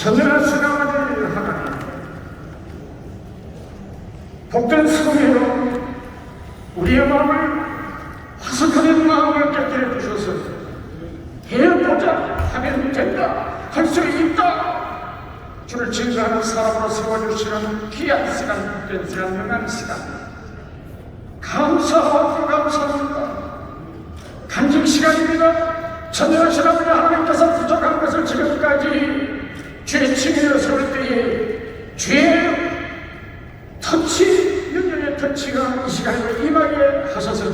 전능하시는 아들 하나님, 복된 성회로 우리의 마음을 화석하는 마음을 깨뜨려 주셔서 해보자 하면 된다, 할 수 있다, 주를 증거하는 사람으로 세워주시는 귀한 시간, 복된 시간, 능한 시간, 감사하고 감사합니다. 간증 시간입니다. 전능하신 아버지 하나님께서 부족한 것을 지금까지 죄 칭의를 세울 때에 죄의 터치, 영역의 터치가 이 시간에 임하게 하셔서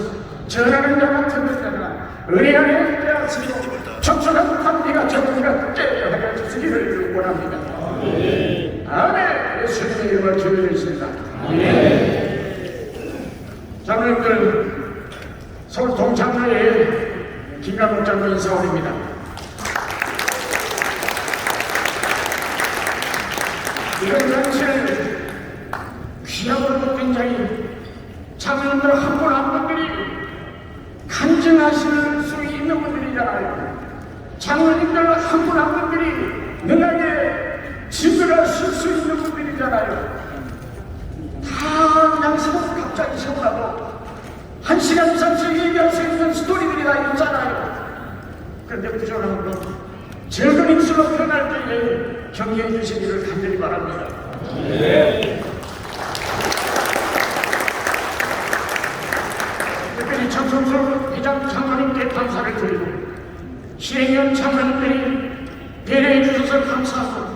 전하는 자 같은 자가 은혜 안에 있게 하시고 촉촉한 관계가 정리가 되게 하여 주시기를 원합니다. 아멘. 예수님의 이름을 기도드리겠습니다. 장로님들, 서울 동창로의 김강욱 장로 인사 올립니다. 이런 장치를 귀하고 굉장히 장로님들 한 분 한 분들이 간증하실 수 있는 분들이잖아요. 장로님들 한 분 한 분들이 능하게 증거하실 수 있는 분들이잖아요. 다 그냥 갑자기 세우라고 1시간 이상씩 얘기할 수 있는 스토리들이 다 있잖아요. 그런데 부족한 건 적은 입술로 표현할 때에 경계해 주시기를 간절히 바랍니다. 특별히 정성수 회장 장로님께 감사를 드리고 실행위원 장로님들이 배려해 주셔서 감사하고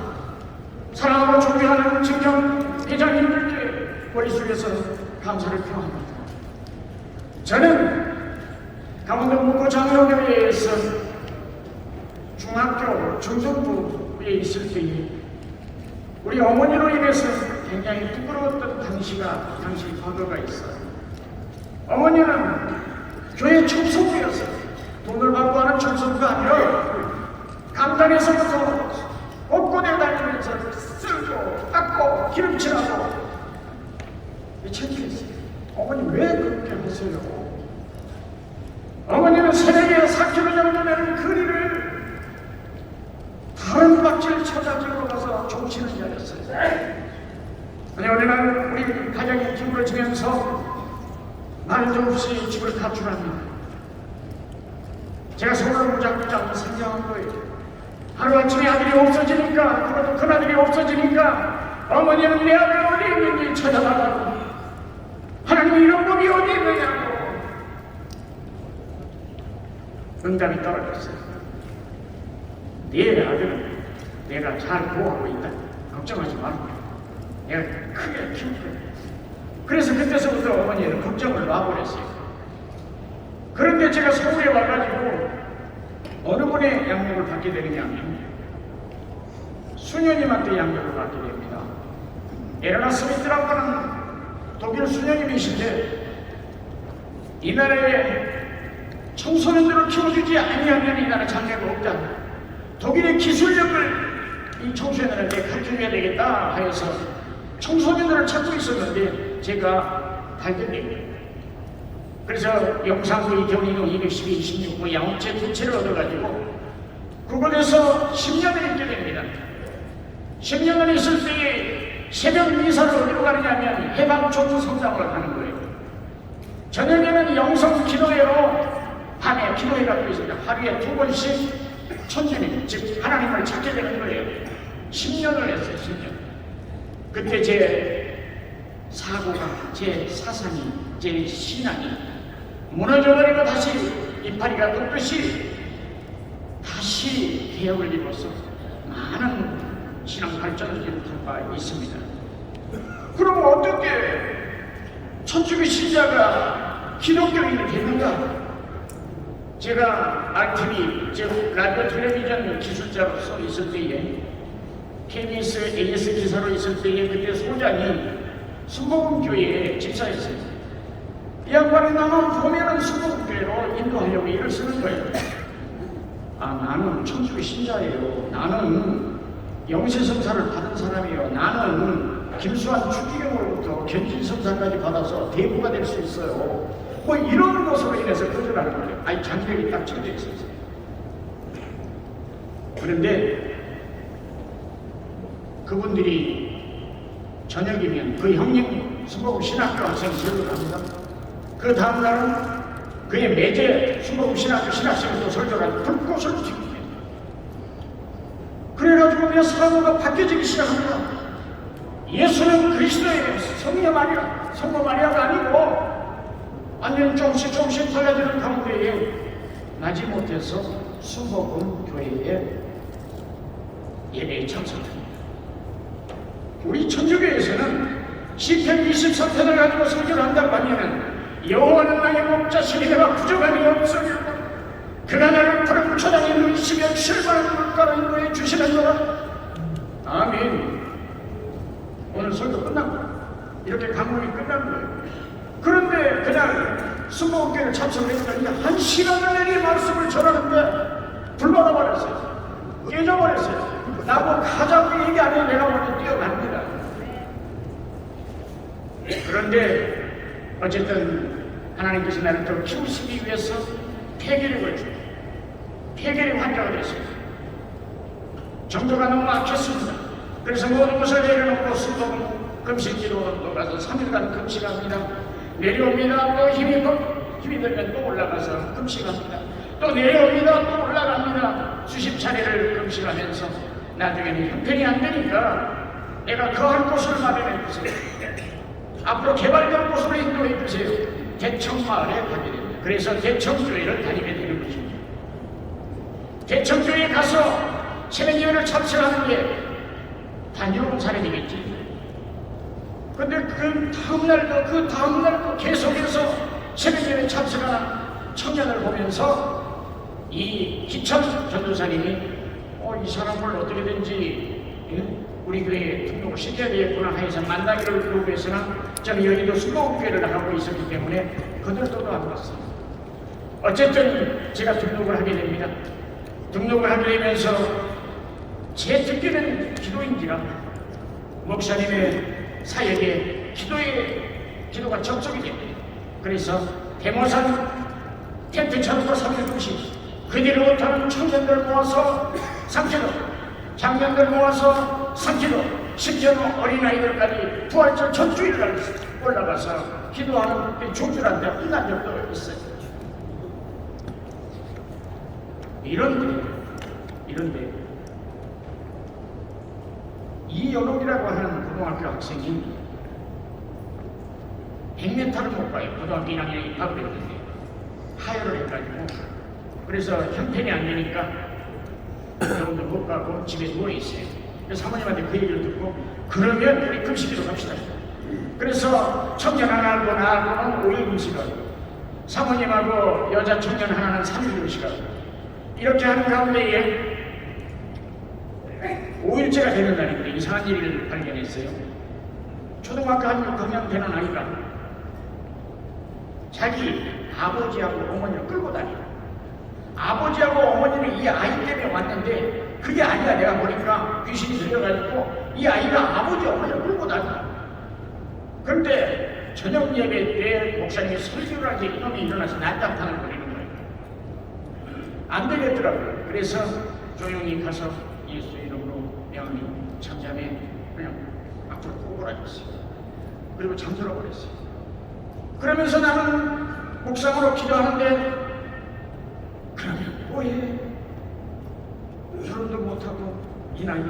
사랑하고 존경하는 증경 회장님들께 머릿속에서 감사를 표합니다. 저는 강원도 목포 장로교회에서 중학교 중등부에 있을 때에 우리 어머니로 인해서 굉장히 부끄러웠던 당시 과거가 있어요. 어머니는 교회 총수부였어요. 돈을 받고 하는 총수부가 아니라 강단에서부터 곳곳에 다니면서 쓸고 닦고 기름칠하고 창피했어요. 어머니 왜 그렇게 하세요? 어머니는 새벽에 4km 정도 되는 거리를 다른 밭을 찾아주러 가서 종치는 자였어요. 아니 어느 날 우리 가정이 기울어지면서 말도 없이 집을 가출합니다. 제가 손을 무작정 생각한 거예요. 하루아침에 아들이 없어지니까, 그것도 큰아들이 없어지니까 어머니는 내 아들 어디 있는지 찾아달라고, 하나님 이런 법이 어디 있느냐고 응답이 떨어졌어요. 네 아들은 내가 잘 보호하고 있다, 걱정하지 말고 내가 크게 키울 거야. 그래서 그때서부터 어머니는 걱정을 놔버렸어요. 그런데 제가 서울에 와가지고 어느 분의 양육을 받게 되느냐면 수녀님한테 양육을 받게 됩니다. 에레나 스미트라고는 독일 수녀님이신데 이 나라에 청소년들을 키워주지 아니하면 이 나라 장래가 없다. 독일의 기술력을 이 청소년들한테 가르쳐줘야 되겠다 하여서 청소년들을 찾고 있었는데 제가 발견됩니다. 그래서 영상부 견인후 212, 26부 양육체 두 채를 얻어가지고 그곳에서 10년을 있게 됩니다. 10년을 있을 때에 새벽 미사를 어디로 가느냐면 해방촌 성당을 가는 거예요. 저녁에는 영성 기도회로 밤에 기도회가 또 있습니다. 하루에 2번씩 천주님, 즉 하나님을 찾게 되는 거예요. 10년을 했어요. 10년. 그때 제 사고가, 제 사상이, 제 신앙이 무너져버리고 다시 이파리가 돋듯이 다시 개혁을 이루어서 많은 신앙 발전을 이룰 바 있습니다. 그럼 어떻게 천주교 신자가 기독교인이 됐는가? 제가 RTV, 즉 라디오 텔레비전 기술자로서 있을 때에 KBS AS 기사로 있을 때에 그때 소장이 순복음교회의 집사였어요. 이 양반이 나는 보면은 순복음교회로 인도하려고 일을 쓰는 거예요. 아, 나는 천주교 신자예요. 나는 영세성사를 받은 사람이에요. 나는 김수환 추기경으로부터 견진성사까지 받아서 대부가 될 수 있어요. 뭐 이런 것으로 인해서 거절하는 거예요. 아니, 장벽이 딱 쳐져 있었어요. 그런데 그분들이 저녁이면 그 형님 수목읍 신학교 학생 설교를 합니다. 그 다음날은 그의 매제 수목읍 신학교 신학생이 또 설교를 하고 불꽃을 튀깁니다. 그래가지고 내 사고가 바뀌어지기 시작합니다. 예수는 그리스도의 성녀 마리아, 성모 마리아가 아니고 완전히 조금씩 달라지는 가운데에 마지못해서 수목금 교회에 예배에 참석합니다. 우리 천주교에서는 시편 23편을 가지고 설교를 한다고 하면 여호와는 나의 목자시니 내가 부족함이 없으리로다. 그가 나를 푸른 초장에 누이시며 실바른 물가로 인도해 주시는도다. 아멘. 오늘 설교 끝난 거예요. 이렇게 강론이 끝난 거예요. 그런데 그날 수목교회를 참석했으니까 이제 1시간을 내리 말씀을 전하는데 불받아 버렸어요. 깨져버렸어요. 나보고 가자고 얘기 안 해요. 내가 먼저 뛰어갑니다. 그런데 어쨌든 하나님께서 나를 더 키우시기 위해서 폐결핵을 주고 폐결핵 환자가 됐어요. 정도가 너무 악했습니다. 그래서 모든 것을 내려놓고 수도금 금식기로 놀아서 3일간 금식합니다. 내려옵니다. 또 힘이 들면 또 올라가서 금식합니다. 또 내려옵니다. 또 올라갑니다. 수십 차례를 금식하면서 나중에는 형편이 안 되니까 내가 거할 곳을 마련해 주세요. 앞으로 개발될 곳으로 인도해 주세요. 대청마을에 가게 됩니다. 그래서 대청교회를 다니게 되는 것입니다. 대청교회에 가서 새벽예배를 참석하는 게 다녀온 사람이겠지. 근데 그 다음날도 계속해서 새벽예배 참석하는 청년을 보면서 이 기천 전도사님이 이 사람을 어떻게든지 우리 교회에 등록을 시켜야 되겠구나 해서 만나기를 요구해서는 저는 여의도 수목교회를 하고 있었기 때문에 그들도 안 왔어요. 어쨌든 제가 등록을 하게 됩니다. 등록을 하게 되면서 제 듣기는 기도인지라 목사님의 사역에 기도가 접촉이 됩니다. 그래서 대모산 텐트 쳐놓고 3일 금식 그뒤로부터는 청년들 모아서 3km, 장년들 모아서 3km, 심지어는 어린아이들까지 부활절 전주일날 올라가서 기도하는 종주란데 끝난 적도 있어요. 이런데 이연옥이라고 하는 고등학교 학생이 100m를 못 가요. 고등학교 1학년에 입학을 했는데 하혈을 해가지고 그래서 형편이 안 되니까 병원도 못 가고 집에 누워있어요. 그래서 사모님한테 그 얘기를 듣고 그러면 우리 금식기로 갑시다. 그래서 청년 하나하고 나하고는 5일 금식하고 사모님하고 여자 청년 하나는 3일 금식하고 이렇게 하는 가운데에 5일째가 되는 날인데 이상한 일을 발견했어요. 초등학교 한 6학년 되는 아이가 자기 아버지하고 어머니를 끌고 다녀요. 아버지하고 어머니는 이 아이 때문에 왔는데 그게 아니라 내가 보니까 귀신이 들려가지고 이 아이가 아버지 어머니를 끌고 다녀요. 그런데 저녁 예배 때 목사님이 설교를 하지 이놈이 일어나서 난장판을 벌이는 거예요. 안 되겠더라고요. 그래서 조용히 가서 예수 이름으로 명함이 잠잠해 그냥 앞으로 꼬부라졌어요. 그리고 잠들어 버렸어요. 그러면서 나는 묵상으로 기도하는데 그러면 뭐해? 결혼도 못하고 이 나이에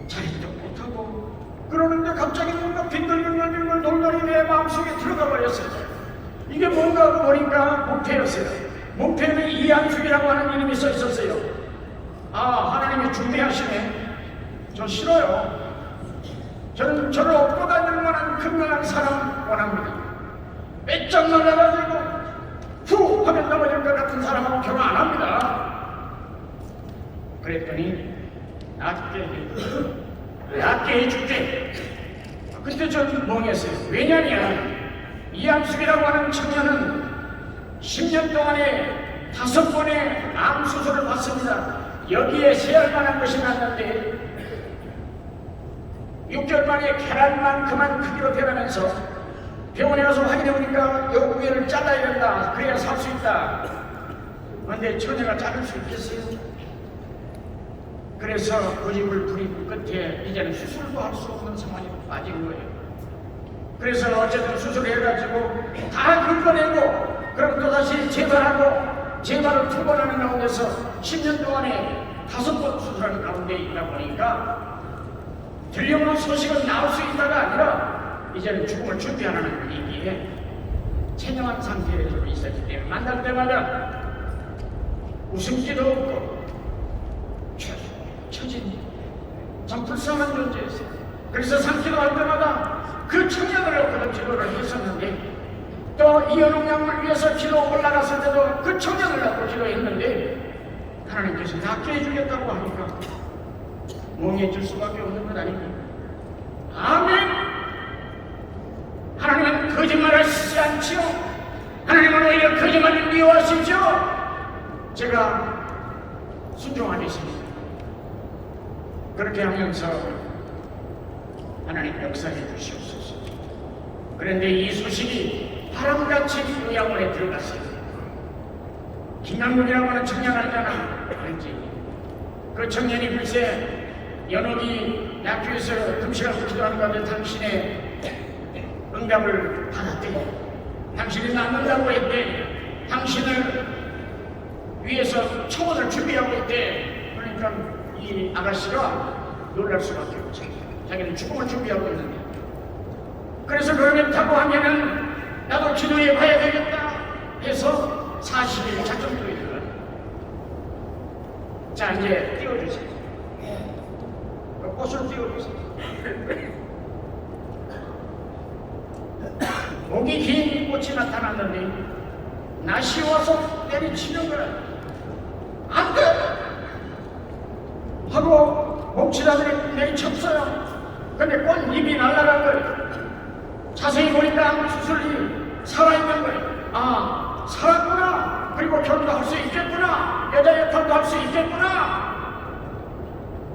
자립도 못하고 그러는데 갑자기 뭔가 빈들빈들 놀라니 내 마음속에 들어가 버렸어요. 이게 뭔가 하고 보니까 목태였어요. 목태는 이한숙이라고 하는 이름이 써 있었어요. 하나님이 준비하시네. 저 싫어요. 저는 저를 업고 다니는 만한 극명한 사람 원합니다. 빼짝 놀라가지고 후 하면 넘어질 것 같은 사람하고 결혼 안 합니다. 그랬더니 낫게 해줄게. 그때 저는 멍했어요. 왜냐면 이한숙이라고 하는 청년은 10년 동안에 5번의 암 수술을 받습니다. 여기에 세알 만한 것이 났는데 6개월 만에 계란만큼만 크기로 변하면서 병원에 가서 확인해보니까 요 위에를 잘라야 된다. 그래야 살 수 있다. 그런데 처녀가 자를 수 있겠어요? 그래서 고집을 부린 끝에 이제는 수술도 할 수 없는 상황에 빠진 거예요. 그래서 어쨌든 수술해가지고 다 긁어내고 그럼 또다시 재발하고 재발을 2번 하는 가운데서 10년 동안에 5번 수술하는 가운데 있다 보니까 들려오는 소식은 나올 수 있다가 아니라 이제는 죽음을 준비하는 분위기에 체념한 상태에 좀 있었기 때문에 만날 때마다 웃음기도 없고 처진 참 불쌍한 존재였어요. 그래서 상기도 할 때마다 그 청약을 놓고도 기도를 했었는데 또 이현웅 양을 위해서 기도 올라갔을 때도 그 청약을 놓고 기도했는데 하나님께서 낫게 해주겠다고 하니까 멍해질 수밖에 없는 것 아닙니까? 아멘! 하나님은 거짓말을 하시지 않지요. 하나님은 오히려 거짓말을 미워하시죠. 제가 순종하겠습니다. 그렇게 하면서 하나님 역사해 주시옵소서. 그런데 이 소식이 바람같이 요양원에 들어갔어요. 김남국이라고 하는 청년 알잖아. 알지? 그 청년이 글쎄 연옥이 약교에서 금식하고 기도하는 가운데 당신의 응답을 받았대. 당신이 낳는다고 했대. 당신을 위해서 청혼을 준비하고 있대. 그러니까 이 아가씨가 놀랄 수밖에 없죠. 자기는 죽음을 준비하고 있는데. 그래서 그러겠다고 하면은 나도 기도해 봐야 되겠다 해서 40일 작전도에 들어가요. 자, 이제 띄워주세요. 꽃을 띄워주세요. 목이 긴 꽃이 나타났는데 낯이 와서 내리치는 거야. 안 돼! 하고 목치다들이 내리쳤어요. 근데 꽃잎이 날아간 거예요. 자세히 보니까 수술이 살아있는 거예요. 아, 살았구나. 그리고 결혼도 할 수 있겠구나. 여자 역할도 할 수 있겠구나.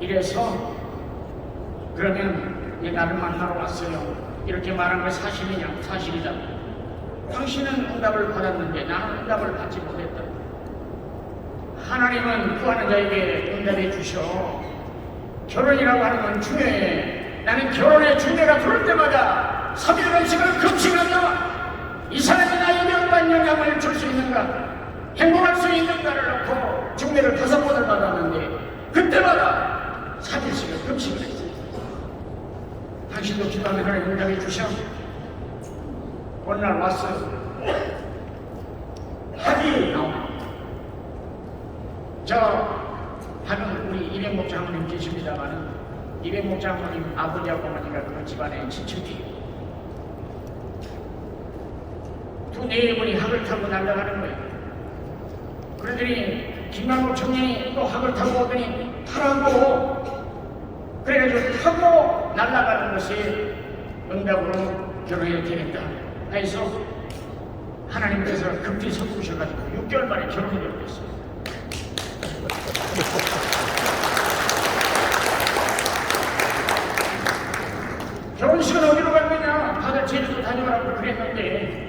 이래서 그러면 나를 만나러 왔어요. 이렇게 말한 게 사실이냐? 사실이다. 당신은 응답을 받았는데 나는 응답을 받지 못했다. 하나님은 구하는 자에게 응답해 주셔. 결혼이라고 하는 건 중요해. 나는 결혼의 중요가 들을 때마다 3일간씩을 금식하며 이 사람이 나에게 어떤 영향을 줄 수 있는가, 행복할 수 있는가를 놓고 중매를 5번을 받았는데 그때마다 3일씩을 금식을 했어요. 당신도 기도하면 하나님 응답해 주셔. 어느 날 왔어요. 합의 나옵니다. 저 하는 우리 이백목 장모님 계십니다만은 이백목 장모님 아버지하고 어머니가 그 집안의 친척이에요. 2-4분이 학을 타고 날아가는 거예요. 그러더니 김남국 청년이 또 학을 타고 오더니 타라고 그래가지고 타고 날아가는 것이 응답으로 결혼해야 되겠다 해서 하나님께서 급히 섞으셔가지고 6개월 만에 결혼이 되었어요. 결혼식은 어디로 갈 거냐? 다들 제주도 다녀가라고 그랬는데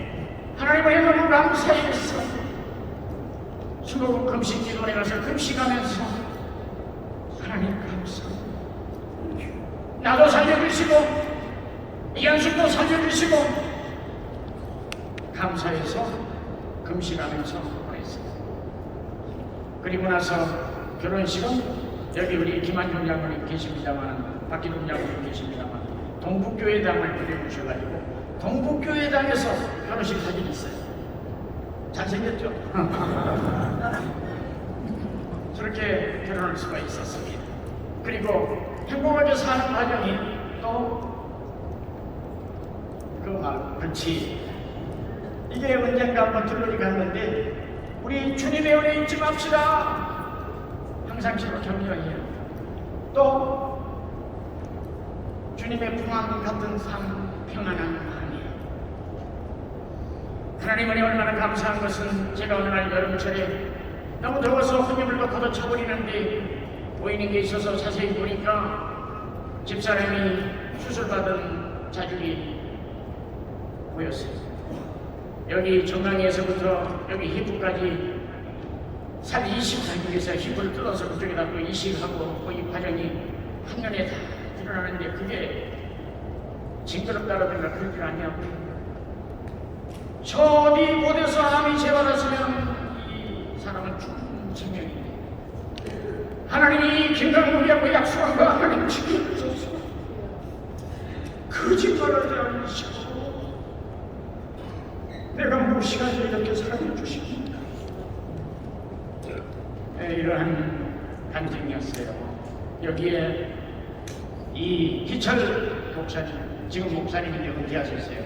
하나님을 너무 감사했어. 수목은 금식 기도원에 가서 금식하면서 하나님 감사합니다. 나도 살려주시고 이양식도 살려주시고 감사해서 금식하면서 보냈어요. 그리고 나서 결혼식은 여기 우리 김한종 장로님 계십니다만 박기동 장로님 계십니다만 동북교회당을 부려주셔가지고 동북교회당에서 결혼식 사진이 있어요. 잘생겼죠? 저렇게 결혼할 수가 있었습니다. 그리고 행복하게 사는 과정이 또 그 말, 그렇지. 이게 언젠가 한번 들러리 갔는데 우리 주님의 은혜 잊지 맙시다. 항상 저로 격려해요. 또 주님의 풍랑 같은 삶, 평안한 마음이. 하나님 은혜 얼마나 감사한 것은 제가 어느 날 여름철에 너무 더워서 헛님을 놓고도 쳐버리는데 보이는 게 있어서 자세히 보니까 집사람이 수술받은 자죽이 보였어요. 여기 정강이에서부터 여기 히프까지 산 24기에서 힙을 뜯어서 그쪽에다 또 이식하고 이 과정이 한 년에 다 일어나는데 그게 징그럽다라든가 그러질 않냐고. 저 어디 곳에서 암이 재발했으면 이 사람은 죽은 생명인데 하나님이 김강국이하고 약속한 거 하나님 지켜주셨어. 거짓말을 하시고 내가 무시하지 이렇게 사랑해 주십니까? 이러한 간증이었어요. 여기에 이 기철 목사님, 지금 목사님인데 은퇴하셨어요.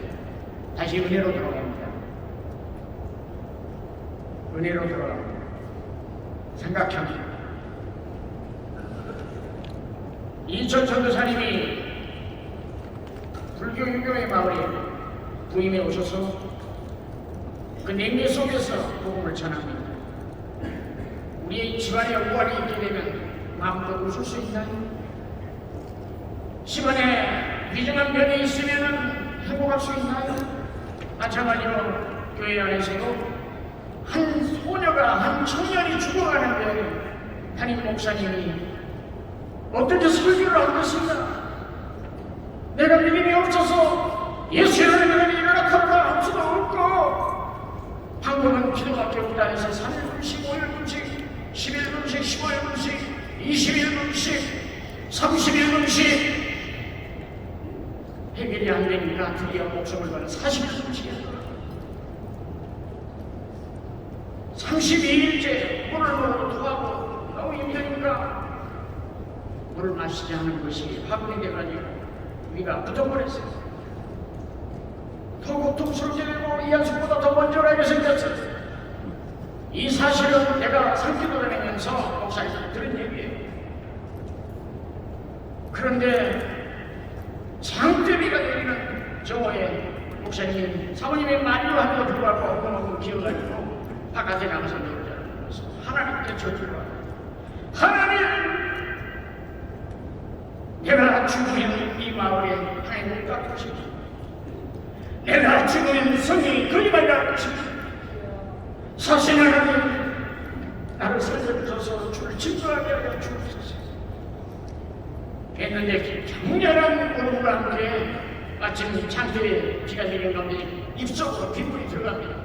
다시 은혜로 들어갑니다. 은혜로 들어갑니다. 생각합니다. 이천 전도사님이 불교 유교의 마을에 부임해 오셔서 그 냉매 속에서 복음을 전합니다. 우리 집안에 우환이 있게 되면 마음껏 웃을 수 있나요? 집안에 비정한 면이 있으면 행복할 수 있나요? 마찬가지로 교회 안에서도 한 소녀가, 한 청년이 죽어가는데 담임 목사님이 어떻게 설교를 할 것인가? 내가 믿음이 없어서 예수라는 이름이 일어나카보다 할 수도 없고 방법은 기도밖에 없다 해서 3일분씩, 5일분씩, 11분씩, 15일분씩, 21분씩, 31분씩 해결이 안 되니까 드디어 목숨을 거는 40분씩이야. 32일째 물을 먹고 토하고 너무 힘드니까 물을 마시지 않은 것이 화분이 돼가지고 위가 붙어버렸어요. 더 고통스럽게 되고 이한숙보다 더 먼저라게 생겼어요. 이 사실은 내가 산기도 다니면서 목사님한테 들은 얘기예요. 그런데 장대비가 내리는 저의 목사님, 사모님의 만류함에도 불구하고 엉엉 기어가지고 바깥에 나가서 놀자는 것을 하나님께 저주를 하나님, 내가 죽으면 이 마을에 하나님을 깎고 싶다. 내가 죽으면 성령이 거짓말 깎고 싶다. 사실 하나님, 나를 살려주셔서 주를 증거하게 하여 주옵소서. 했는데 강렬한 울음과 함께 마침 창틀에 비가 내리는 가운데 입속으로 빗물이 들어갑니다.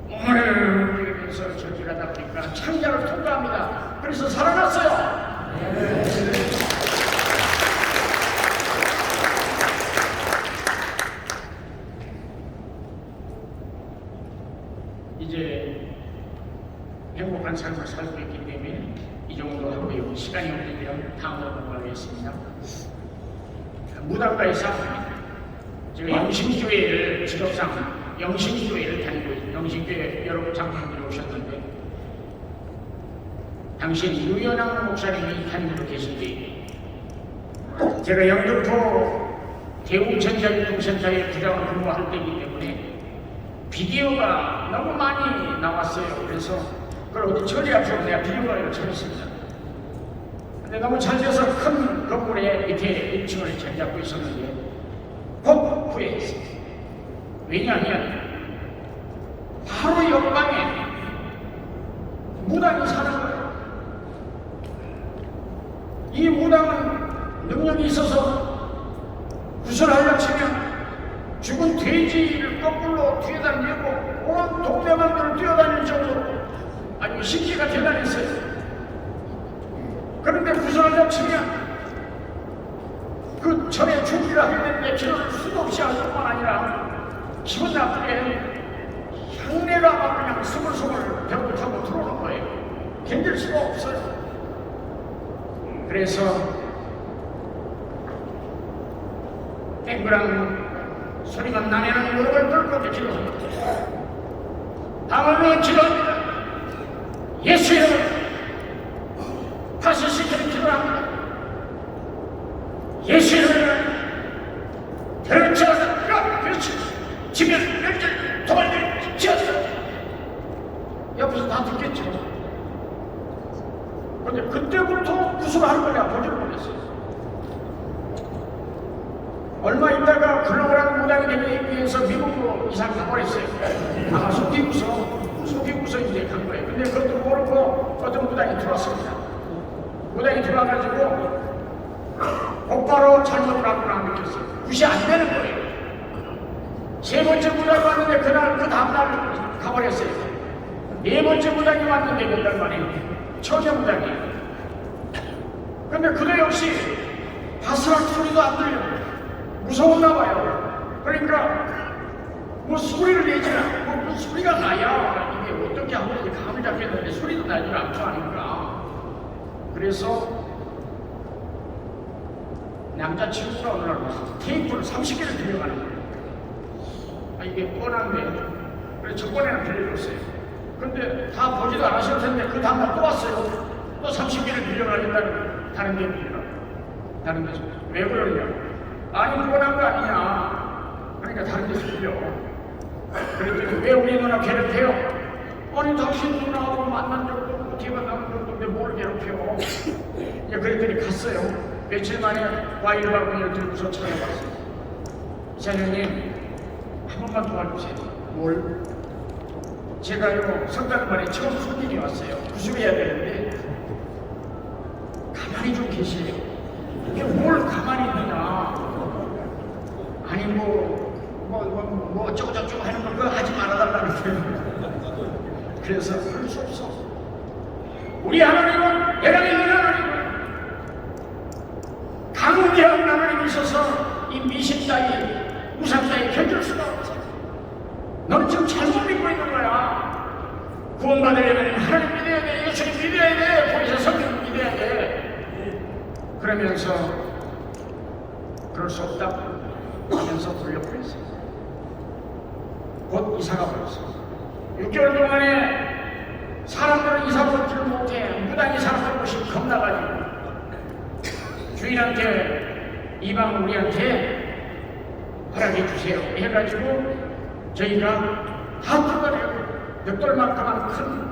오늘 이러면서 저기를 하다 보니까 창자를 통과합니다. 그래서 살아났어요. 이제 행복한 삶을 살고 있기 때문에 이 정도 하고요. 시간이 없는데요. 다음으로 넘어가겠습니다. 무당과의 싸움입니다. 제가 영신교회를 직업상 영신교회를 다니고 있는 영신교회 여러 장로님들이 오셨는데 당시 유연학 목사님이 다니고 계신데 제가 영등포 대웅전자유통센터에 부장을 근무할 때이기 때문에 비디오가 너무 많이 나왔어요. 그래서 그걸 어디 처리할 수 없어 내가 비디오를 처리했습니다. 근데 너무 잘 돼서 큰 건물의 밑에 1층을 잘 잡고 있었는데 곧 후회했어요. 왜냐하면 바로 옆방에 무당이 사는 거예요. 이 무당은 능력이 있어서 구슬하려 치면 죽은 돼지를 거꾸로 뒤에다 내고 온 동네만들을 뛰어다닐 정도로 아주 신기가 대단했어요. 그런데 구슬하려 치면 그 전에 준비를 하게 되는데 기도를 수도 없이 할 뿐만 아니라 기분 나쁘게 향내가 막 그냥 스물스물 벽을 타고 들어오는 거예요. 견딜 수가 없어요. 그래서 땡그랑 소리가 나내는 무릎을 꿇고 기도합니다. 다음으로 기도합니다. 예수여 다시 시키는 기도합니다. 예수를 펼쳐서 그렇지 지면 멸절 도발을 지었어. 옆에서 다 듣겠죠. 그런데 그때부터 구슬하는 걸 내가 보지를 못했어요. 얼마 있다가 글로벌한 무당이 되기 위해서 미국으로 이사 가버렸어요. 아마 속기구서 속이고서 이제 간 거예요. 근데 그것도 모르고 어떤 무당이 들어왔습니다. 무당이 들어와가지고 곧바로 잘못을 하구나 느꼈어요. 굿이 안 되는 거예요. 세 번째 무당이 왔는데 그날 그 다음날 가버렸어요. 네 번째 무당이 왔는데 몇 달 만에 처녀 무당이. 근데 그도 역시 바스락 소리도 안 들려요. 무서웠나 봐요. 그러니까 뭐 소리를 내지 않고 뭐 소리가 나야 이게 어떻게 하고 이제 감을 잡겠는데 소리도 나지 않고 하니까. 그래서 남자친구가 어느 날 와서 테이프를 30개를 들여가는 거예요. 아, 이게 뻔한데. 그래서 첫 번에는 들려줬어요. 근데 다 보지도 않으실 텐데 그 다음날 또 왔어요. 또 30개를 들여가겠다는 다른 데 들려라. 다른 데서. 왜 그러냐? 아니 뻔한 거 아니냐. 그러니까 다른 데서 들려. 그랬더니 왜 우리 누나 괴롭혀요? 아니 당신 누나하고 만난 적도 없고 걔가 나는 적도 없는데 뭘 괴롭혀? 그랬더니 갔어요. 며칠 만에 와이를 바구니를 들고서 찾아왔어요. 이사장님 한 번만 도와주세요. 뭘? 제가요 석 달 만에 처음 손님이 왔어요. 구술해야 되는데 가만히 좀 계세요. 이게 뭘 가만히 있느냐. 아니 뭐 어쩌고저쩌고 하는 거 그거 하지 말아달라는 거예요. 그래서 그럴 수 없어. 우리 하나님은 내가 믿는 하나님은 강대한 하나님이 있어서 이 미신 따위 우상 따위 견딜 수가 없어. 너는 지금 잘못 믿고 있는 거야. 구원받으려면 하나님 믿어야 돼. 예수님 믿어야 돼. 거기서 성경 믿어야 돼. 그러면서 그럴 수 없다고 하면서 돌려버렸어요. 곧 이사가 버렸어요. 6개월 동안에 사람들은 이사 보지를 못해. 무당이 사람들 오시면 겁나가지고 주인한테 이방 우리한테 허락해 주세요 해가지고 저희가 다 뜯어내고 벽돌만큼한 큰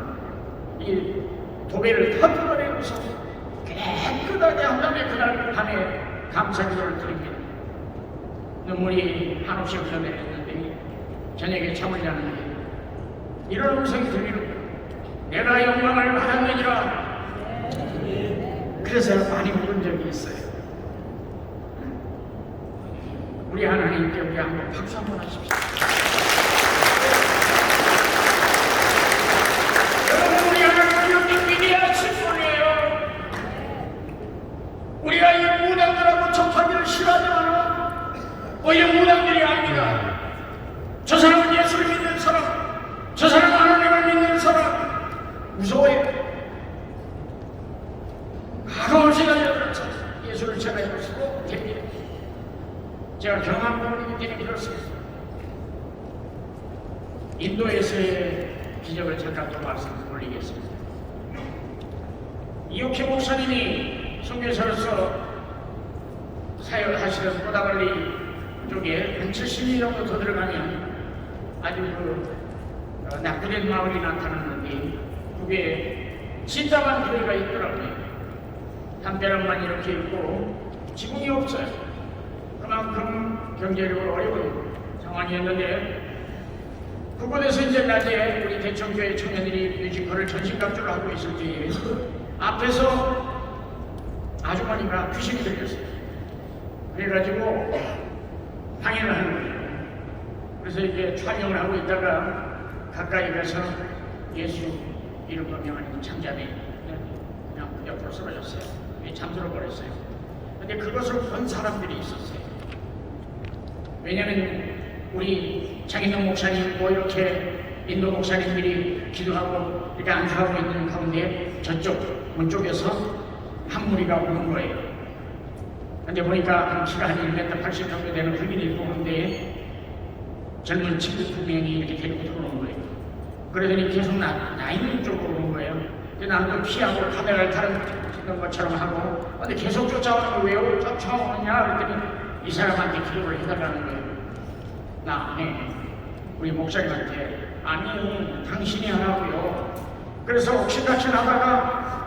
이 도배를 다 뜯어내고서 깨끗하게 한 다음에 그날 밤에 감사기도를 드립니다. 눈물이 한없이 흘러내렸는데 저녁에 잠을 자는데 이런 음성이 들리는 거예요. 내가 영광을 받았느니라. 그래서 많이 울은 적이 있어요. 우리 하나님께 우리 한번 박수 한번 하십시오. 여러분 우리 하나님 여기 위대한 신분이에요. 우리가 이 무당들하고 접하기를 싫어하지만 오히려 무당들이 압니다. 저 사람은 예수를 믿는 사람, 저 사람은 하나님을 믿는 사람 무서워해요. 가까운 시간에 예수를 제가 이루시고 됩니다. 제가 경험 부모님이 되는 그렇습니다. 인도에서의 기적을 잠깐 또 말씀 올리겠습니다. 이옥희 목사님이 선교사로서 사역하시던 꼬다발리 쪽에 한 70리 정도 더 들어가면 아주 낙후된 마을이 나타났는데 그게 진짜만 교회가 있더라고요. 담벼락만 이렇게 있고 지붕이 없어요. 그만큼 경제력으로 어려운 상황이었는데 그곳에서 이제 낮에 우리 대청교회 청년들이 뮤지컬을 전신갑주를 하고 있을 때에 앞에서 아주머니가 귀신이 들렸어요. 그래가지고 방해를 하는 거예요. 그래서 이게 촬영을 하고 있다가 가까이 가서 예수 이름 명하는 창자매 그냥 옆으로 쓰러졌어요. 잠들어 버렸어요. 근데 그것을 본 사람들이 있었어요. 왜냐면 우리 장인동 목사님 뭐 이렇게 인도 목사님들이 기도하고 이렇게 안수하고 있는 가운데 저쪽 문 쪽에서 한 무리가 오는 거예요. 근데 보니까 키가 한 1m 80 정도 되는 흑인이 입고 오는데 젊은 친구 2명이 이렇게 데리고 들어오는 거예요. 그러더니 계속 나 있는 쪽으로 오는 거예요. 근데 나는 또 피하고 카메라를 다른 것처럼 하고 근데 계속 쫓아오는 거 왜요? 쫓아오느냐 그랬더니 이 사람한테 기도를 해달라는 거예요. 우리 목사님한테 아니 당신이 하라고요. 그래서 혹시같이 나다가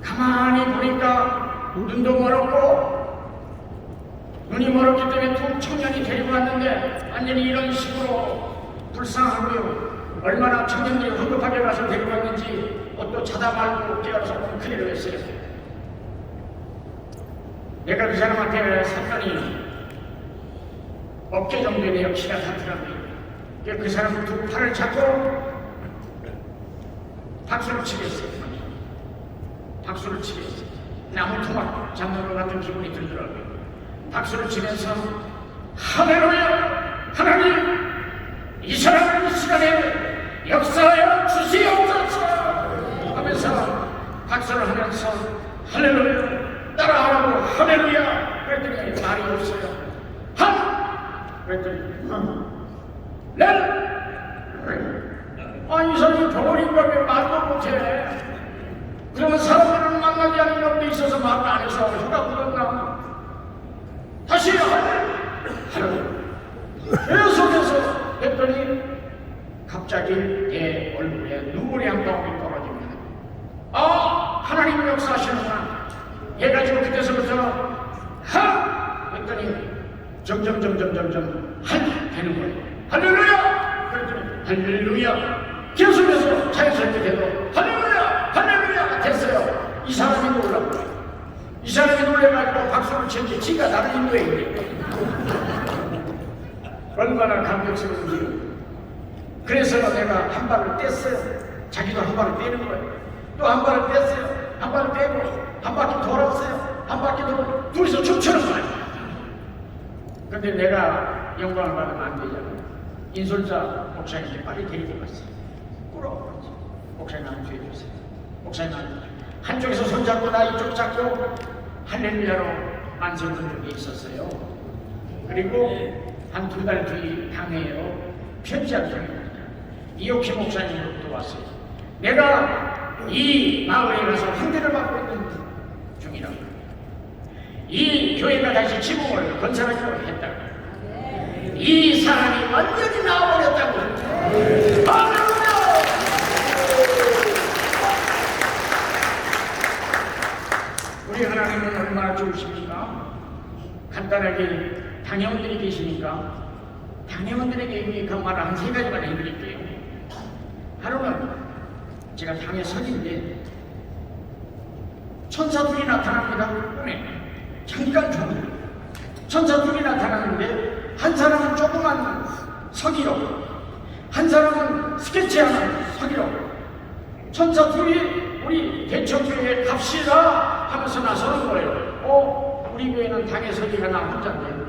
가만히 보니까 눈도 멀었고 눈이 멀었기 때문에 두 청년이 데리고 왔는데 완전히 이런 식으로 불쌍하고요. 얼마나 청년들이 황급하게 가서 데려갔는지 옷도 자다 말고 깨어서 큰일을 했어요. 내가 그 사람한테 샀더니 어깨 정도에 내 키가 닿더라고요. 그 사람은 두 팔을 잡고 박수를 치겠어요. 박수를 치겠어요. 나무 토막 잡는 것 같은 기분이 들더라고요. 박수를 치면서 할렐루야! 하나님! 이 사람을 이 시간에 역사하여 주시옵소서! 하면서 박수를 하면서 할렐루야! 따라하라고 할렐루야! 그랬더니 말이 없어요. 그랬더니 이 사람이 병원인가 왜 말도 못해? 그러면 사람들은 만나지 않은 것도 있어서 말을 안 해서 혀가 묻었나? 다시 하라고 계속해서 했더니 갑자기 내 얼굴에 눈물이 한 방울이 떨어집니다. 하나님 역사하시는구나. 해가지고 그때서부터 했더니 점점 되는 거예요. 할렐루야! 그랬더니 할렐루야! 계속해서 자연스럽게 되고 할렐루야! 됐어요. 이 사람이 놀라고 이 사람이 놀래가지고 박수를 쳤지 지가 다른 인도에 있네. 얼마나 감격스러운지요. 그래서 내가 한 발을 뗐어요. 자기도 한 발을 떼는 거예요. 또 한 발을 뗐어요. 한 발을 떼고 한 바퀴 돌았어요. 한 바퀴 돌고 둘이서 춤추는 거예요. 근데 내가 영광을 받으면 안 되잖아요. 인솔자 목사님께 빨리 데리고 갔어요. 끌어오지. 목사님 안주해 주세요. 목사님 안주해. 한쪽에서 손잡고 나 이쪽 잡고 할렐루야로 만세 부른 적이 있었어요. 그리고 한 두 달 뒤 당해요. 편지한 소리입니다. 이옥희 목사님으로부터 왔어요. 내가 이 마을에 가서 환대를 받고 있는 중이라고. 이 교회가 다시 지붕을 건설하기로 했다고. 이 사람이 완전히 나와버렸다고. 할렐루야! 우리 하나님은 얼마나 좋으십니까? 간단하게 당회원들이 계시니까 당회원들에게 유익한 말을 한 세 가지만 해드릴게요. 하루는 제가 당회 선인데 천사 둘이 나타납니다. 꿈에 잠깐 좀 천사 둘이 나타나는데 한 사람은 조그만 서기로 한 사람은 스케치하는 서기로 천사 둘이 우리 대청교회에 갑시다 하면서 나서는 거예요. 우리 교회는 당회 서기가 나 혼자인데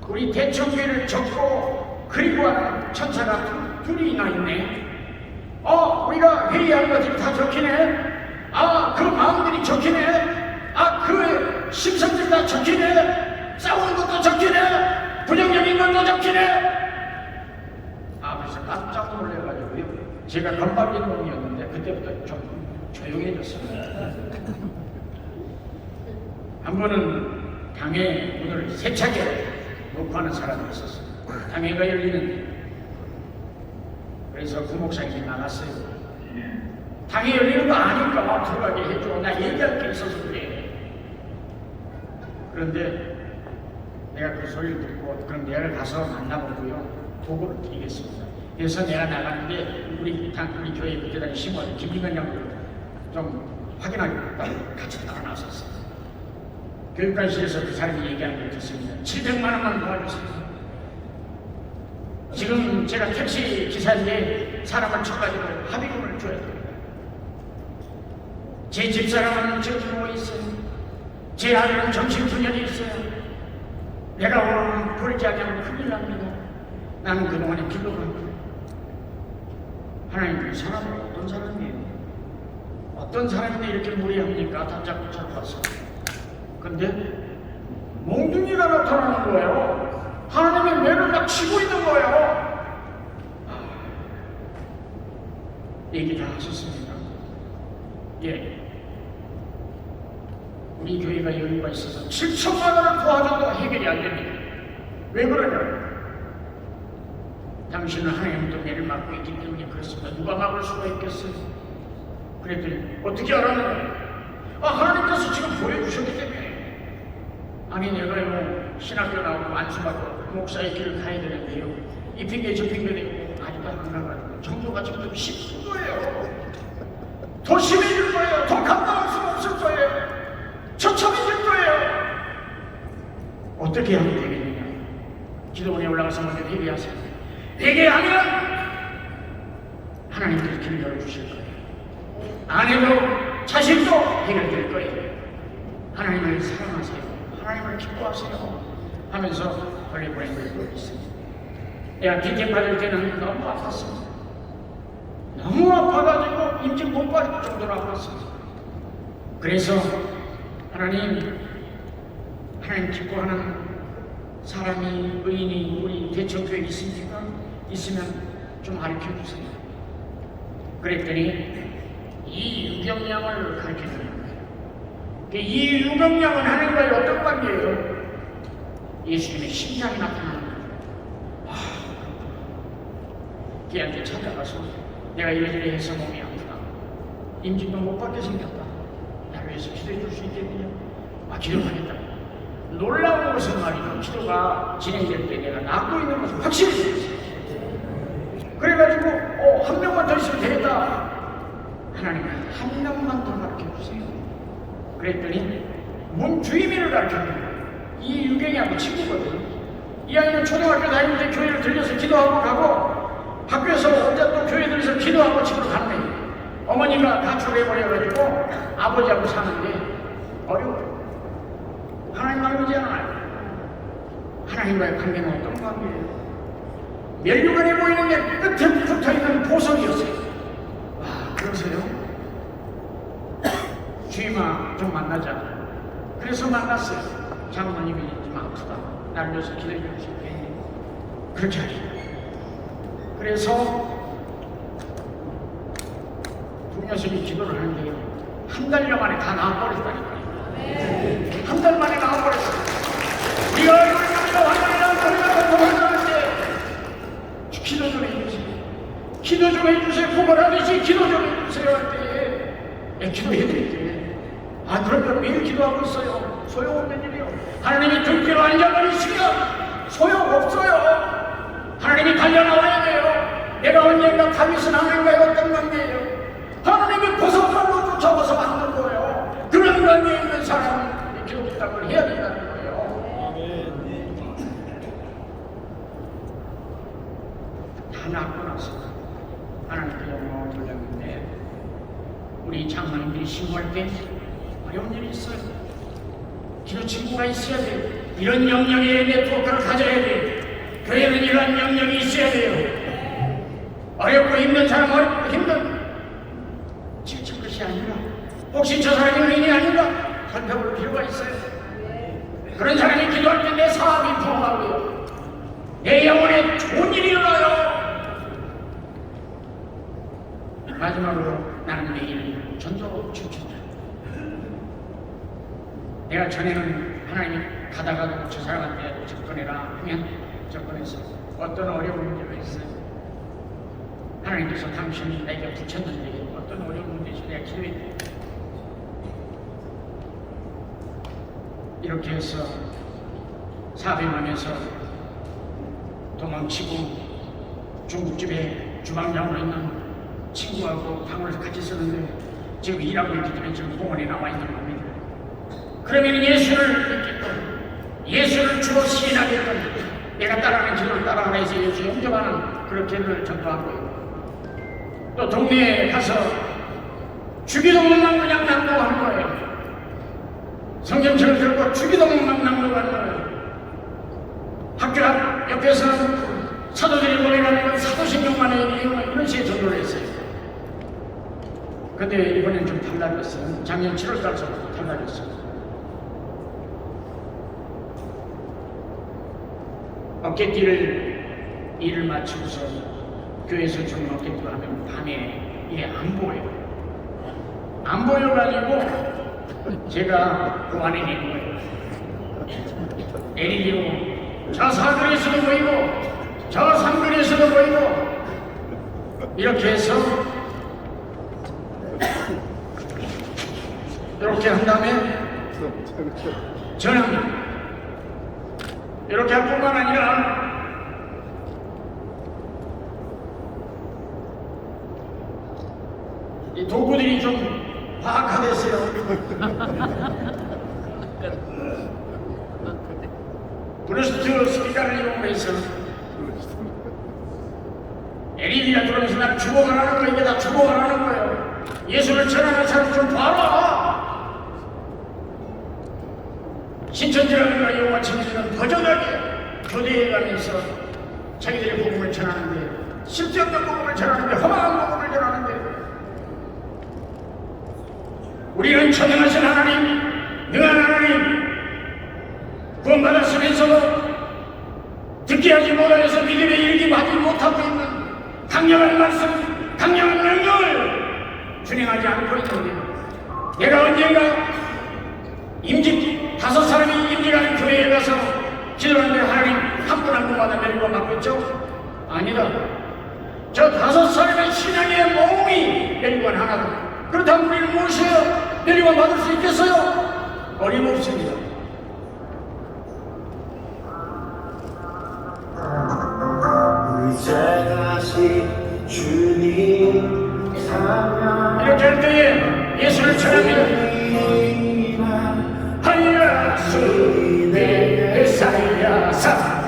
우리 대청교회를 적고 그리고 하는 천사가 둘이나 있네. 우리가 회의한 것들이 다 적히네. 그 마음들이 적히네. 그 심성들이 다 적히네. 싸우는 것도 적히네. 부정적인 것도 적히네. 그래서 깜짝 놀래가지고요. 제가 건방진 놈이었는데 그때부터 좀 조용해졌습니다. 한 번은 당회 문을 세차게 놓고 하는 사람이 있었어요. 당회가 열리는데 그래서 그 목사님이 나갔어요. 당회 열리는 거 아니까 들어가게 해줘. 나 얘기할 게 있어서 그래. 그런데 내가 그 소리를 듣고 그럼 내가 가서 만나보고요. 보고를 드리겠습니다. 그래서 내가 나갔는데 우리 교회 부대장이 심어서 김인관 양으로 좀 확인하겠다고 같이 따라 나섰어요. 교육관실에서 그 사람이 얘기하는 걸 듣습니다. 700만 원만 도와주세요. 지금 제가 택시 기사인데 사람을 쳐가지고 합의금을 줘야 됩니다. 제 집사람은 지금 누워 있어요. 제 아들은 정신분열이 있어요. 내가 오늘 부르지 않으면 큰일 납니다. 나는 그동안에 기도를 하나님 이 사람은 어떤 사람이에요? 어떤 사람인데 이렇게 무리합니까? 다짜고짜 와서. 근데 몽둥이가 나타나는 거예요. 하나님의 매를 막 치고 있는 거예요. 얘기 다 하셨습니까? 예. 우리 교회가 여유가 있어서 7천만 원을 도와줘도 해결이 안 됩니다. 왜 그러냐? 당신은 하나님도 매를 막고 있기 때문에 그렇습니다. 누가 막을 수가 있겠어요? 그랬더니 어떻게 알았느냐? 하나님께서 지금 보여주셨기 때문에. 아니 내가요 신학교 나오고 안수받고 목사의 길을 가야 되는데요 이 핑계 저 핑계 대고 아직도 안 나가지고 정도가 점점 심해질 거예요. 더 심해질 거예요. 더 감당할 수 없을 거예요. 처참해질 거예요. 어떻게 하면 되겠느냐? 기도원에 올라가서 먼저 회개하세요. 회개하면 하나님께서 길을 열어주실 거예요. 아내도 자식도 해결될 거예요. 하나님을 사랑하세요. 하나님을 기뻐하세요. 하면서 돌려보낸 적이 있습니다. 내가 빈집받을 때는 너무 아팠습니다. 너무 아파가지고 인증 못 받을 정도로 아팠습니다. 그래서 하나님 기뻐하는 사람이, 의인이 우리 대청교회에 있습니까? 있으면 좀 가르쳐주세요. 그랬더니 이 유경량을 가르쳐주는 거예요. 이 유경량은 하나님과의 어떤 관계예요? 예수님의 심장이 나타나는 거예요. 걔한테 찾아가서 내가 이래저래 해서 몸이 아프다. 임직도 못 받게 생겼다. 나를 위해서 기도해 줄 수 있겠느냐? 기도하겠다. 놀라운 것은 말이죠. 기도가 진행될 때 내가 낫고 있는 것을 확실히 들었어요. 그래가지고 한 명만 더 있으면 되겠다. 하나님은 한 명만 더 가르쳐주세요. 그랬더니 문주임이를 가르쳐주는 거예요. 이 유경이하고 친구거든요. 이 아이는 초등학교 다닐 때 교회를 들려서 기도하고 가고 학교에서 혼자 또 교회 들려서 기도하고 집으로 갔네. 어머니가 다 초래해버려가지고 아버지하고 사는데 어려워요. 하나님 알지 않아요. 하나님과의 관계는 어떤 관계예요? 멸류관에 보이는 게 끝에 붙어있는 보석이었어요. 그러세요? 주임아 좀 만나자. 그래서 만났어요. 장모님이 좀 아프다. 나를 위해서 기도해 줄 수 있게. 그렇게 하죠. 그래서 부녀님이 기도를 하는데요. 한 달여 만에 다 나와버렸다니까요. 한 달 만에 나와버렸어요. 우리가 우리가 환장할 때 기도 좀 해주세요. 기도 좀 해주세요. 구걸하듯이 기도 좀 해주세요 할 때에 기도해드릴게요. 그러면 매일 기도하고 있어요. 소용없는 일이요. 하나님이 등대로 앉아버리시면 소용없어요. 하나님이 달려나와야 돼요. 내가 언젠가 다윗은 하나님과의 어떤 관계예요? 하나님이 보석발로 쫓아와서 만든 거예요. 그런 관계에 있는 사람은 기도 부탁을 해야 된다는 거예요. 다 낳고 나서 하나님께 영광을 돌렸는데 우리 장로님들이 신고할 때 어려운 일이 있어요. 기도 친구가 있어야 돼요. 이런 영역의 네트워크를 가져야 돼요. 교회는 이런 영역이 있어야 돼요. 어렵고 힘든 사람, 어렵고 힘든 지친 것이 아니라 혹시 저 사람이 의인이 아닌가 살펴볼 필요가 있어요. 그런 사람이 기도할 때 내 사업이 부흥하고요. 내 영혼에 좋은 일이 일어나요. 마지막으로 나는 매일 전도 춤춘다. 내가 전에는 하나님이 가다가도 저 사람한테 접근해라 하면 접근해서 어떤 어려운 문제가 있어요. 하나님께서 당신이 내게 붙였는데 어떤 어려운 문제에서 내가 기도해야 돼. 이렇게 해서 사병하면서 도망치고 중국집에 주방장으로 있는 친구하고 방을 같이 쓰는데 지금 일하고 있기 때문에 지금 공원에 나와 있는 겁니다. 그러면 예수를 믿겠건 예수를 주로 시인하겠건 내가 따라하는 길을 따라하라 해서 예수 영접하는 그렇게를 전도하고 있고 또 동네에 가서 주기도 못 막 그냥 낭독하는 거예요. 성경책을 들고 주기도 못 막 낭독하는 거예요. 학교 앞 옆에서 사도들이 모이라는 사도신경만에 이런 식의 전도를 했어요. 근데 이번엔 좀 달라졌어요. 작년 7월 달서부터 달라졌어요. 어깨띠를 일을 마치고서 교회에서 주는 어깨띠를 하면 밤에 이게 안 보여요. 안 보여가지고 제가 그 안에 내는 거예요. 내리기로 저 사거리에서도 보이고 저 산거리에서도 보이고 이렇게 해서 이렇게 한 다음에 저는 이렇게 할 뿐만 아니라 이 도구들이 좀 과학화됐어요. 브루스트 스피커를 이용해서 LED가 들어오면서 나를 죽어가라는 거야. 이게 다 죽어가라는 거예요. 예수를 전하는 사람 좀 봐라. 신천지라든가 여호와 천지는 버젓하게 교대에 가면서 자기들의 복음을 전하는데, 실제없는 복음을 전하는데, 허망한 복음을 전하는데, 우리는 전능하신 하나님, 능한 하나님, 구원받았으면서도 듣게 하지 못하여서 믿음에 이르기 하지 못하고 있는 강력한 말씀, 강력한 명령을 준행하지 않고 있는데, 내가 언젠가 임직 5사람이 임직하는 교회에 가서 기도하는데 하나님 한 분 한 분마다 멸류관 받고 있죠? 아니다. 저 5사람의 신앙의 몸이 멸류관 하나다. 그렇다면 우리는 무엇이에요? 멸류관 받을 수 있겠어요? 어림없습니다. 의자가신 주님 사랑 이렇게 할 때에 예수를 전합니다. 하야 수내 사야사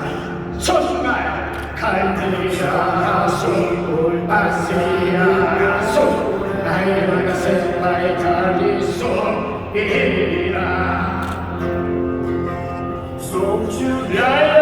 손날 갈대야 손 아시야 손 나의 세마의 달리 손이라 송주야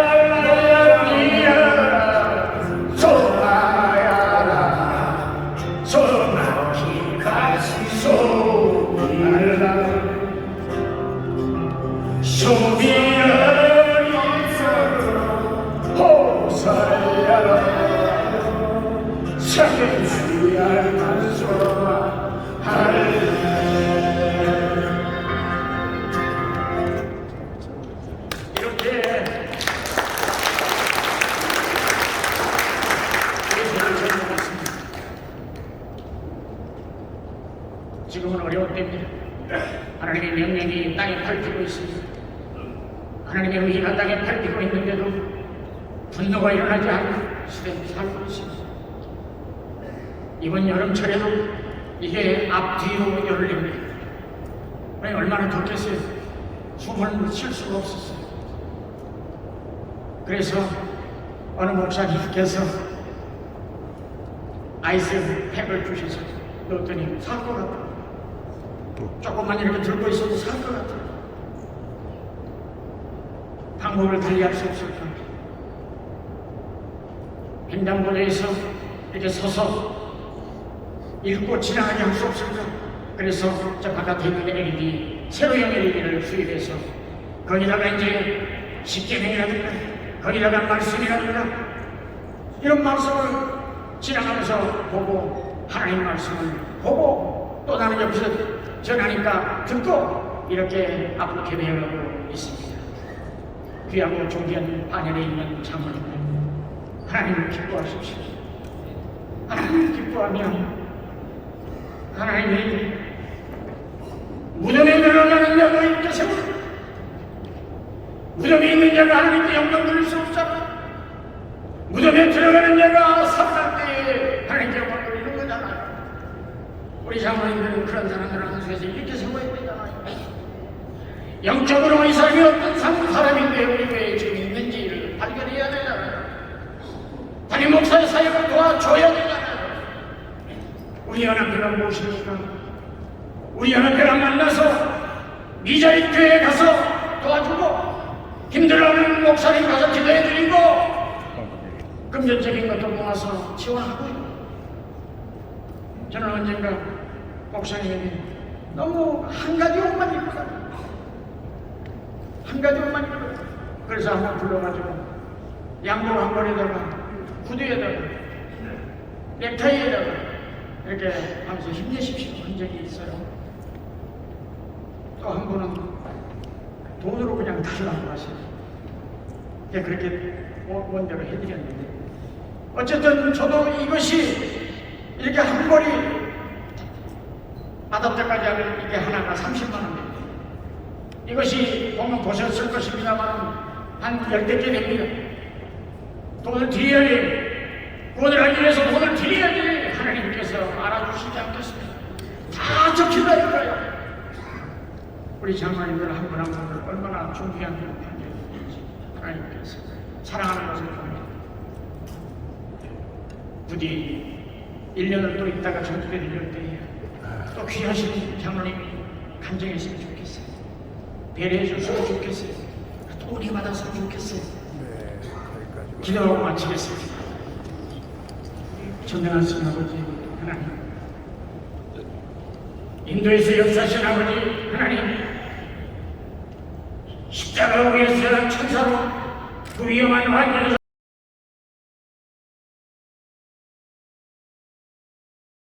지금은 어려울 때입니다. 하나님의 명령이 땅에 밟히고 있습니다. 하나님의 의가 땅에 밟히고 있는데도 분노가 일어나지 않는 시대에 살고 있습니다. 이번 여름철에도 이게 앞뒤로 열립니다. 얼마나 덥겠어요. 숨을 쉴 수가 없었어요. 그래서 어느 목사님께서 아이스 팩을 주셔서 넣었더니 살 것 같아요. 조금만 이렇게 들고 있어도 살 것 같아요. 방법을 달리할 수 없을까? 횡단보도에서 이렇게 서서 읽고 지나가게 할 수 없을까? 그래서 저 바깥에 있는 LED, 세로형 LED를 수입해서 거기다가 이제 십계명이라든가 거기다가 말씀이라든가 이런 말씀을 지나가면서 보고 하나님 말씀을 보고 또 나는 옆에서 전하니까 듣고 이렇게 앞으로 되어가고 있습니다. 귀하고 존귀한 반열에 있는 장로님들, 하나님을 기뻐하십시오. 하나님을 기뻐하며 하나님이 무덤에 들어가는 자가 있게 세워 무덤에 있는 자가 하나님께 영광 돌릴 수 없잖아. 무덤에 들어가는 자가 살아날 때에 하나님께 영광 돌리는 거잖아요. 우리 장로님들은 그런 사람들을 한수에서 이렇게 세워야 되잖아요. 영적으로 이 사람이 어떤 사람인데 우리 교회에 지금 있는지를 발견해야 되잖아요. 담임 목사의 사역을 도와줘야 되잖아요. 우리 연합회가 무엇입니까? 우리 연합회가 만나서 미자립 교회에 가서 도와주고 힘들어하는 목사님 가서 기도해드리고 금전적인 것도 모아서 지원하고요. 저는 언젠가 목사님이 너무 한 가지 옷만 입고 한 가지 옷만 입고 그래서 한번 불러가지고 양복 한 벌에다가 구두에다가 넥타이에다가 이렇게 하면서 힘내십시오 한 적이 있어요. 또 한 분은 돈으로 그냥 달라고 하시고 그렇게 원대로 해드렸는데 어쨌든 저도 이것이 이렇게 한 벌이 마담자까지 하면 이게 하나가 30만 원 됩니다. 이것이 보면 보셨을 것입니다만 한 10대째 됩니다. 돈을 드려야지 구원을 하기 위해서 돈을 드려야지 하나님께서 알아주시지 않겠습니까? 다 적힌다 이거야. 우리 장로님들 한 분 한 분을 얼마나 존귀한 분을 판결했는지 하나님께서 사랑하는 것을 보면 부디 1년을 또 있다가 전투에 들릴 때에 또 귀하신 장로님이 간증했으면 좋겠어요. 배려해줬으면 좋겠어요. 또 우리 받았으면 좋겠어요. 기도하고 마치겠습니다. 전능하신 아버지 하나님, 인도에서 역사하신 아버지 하나님, 십자가 위에서 천사로 그 위험한 환경에서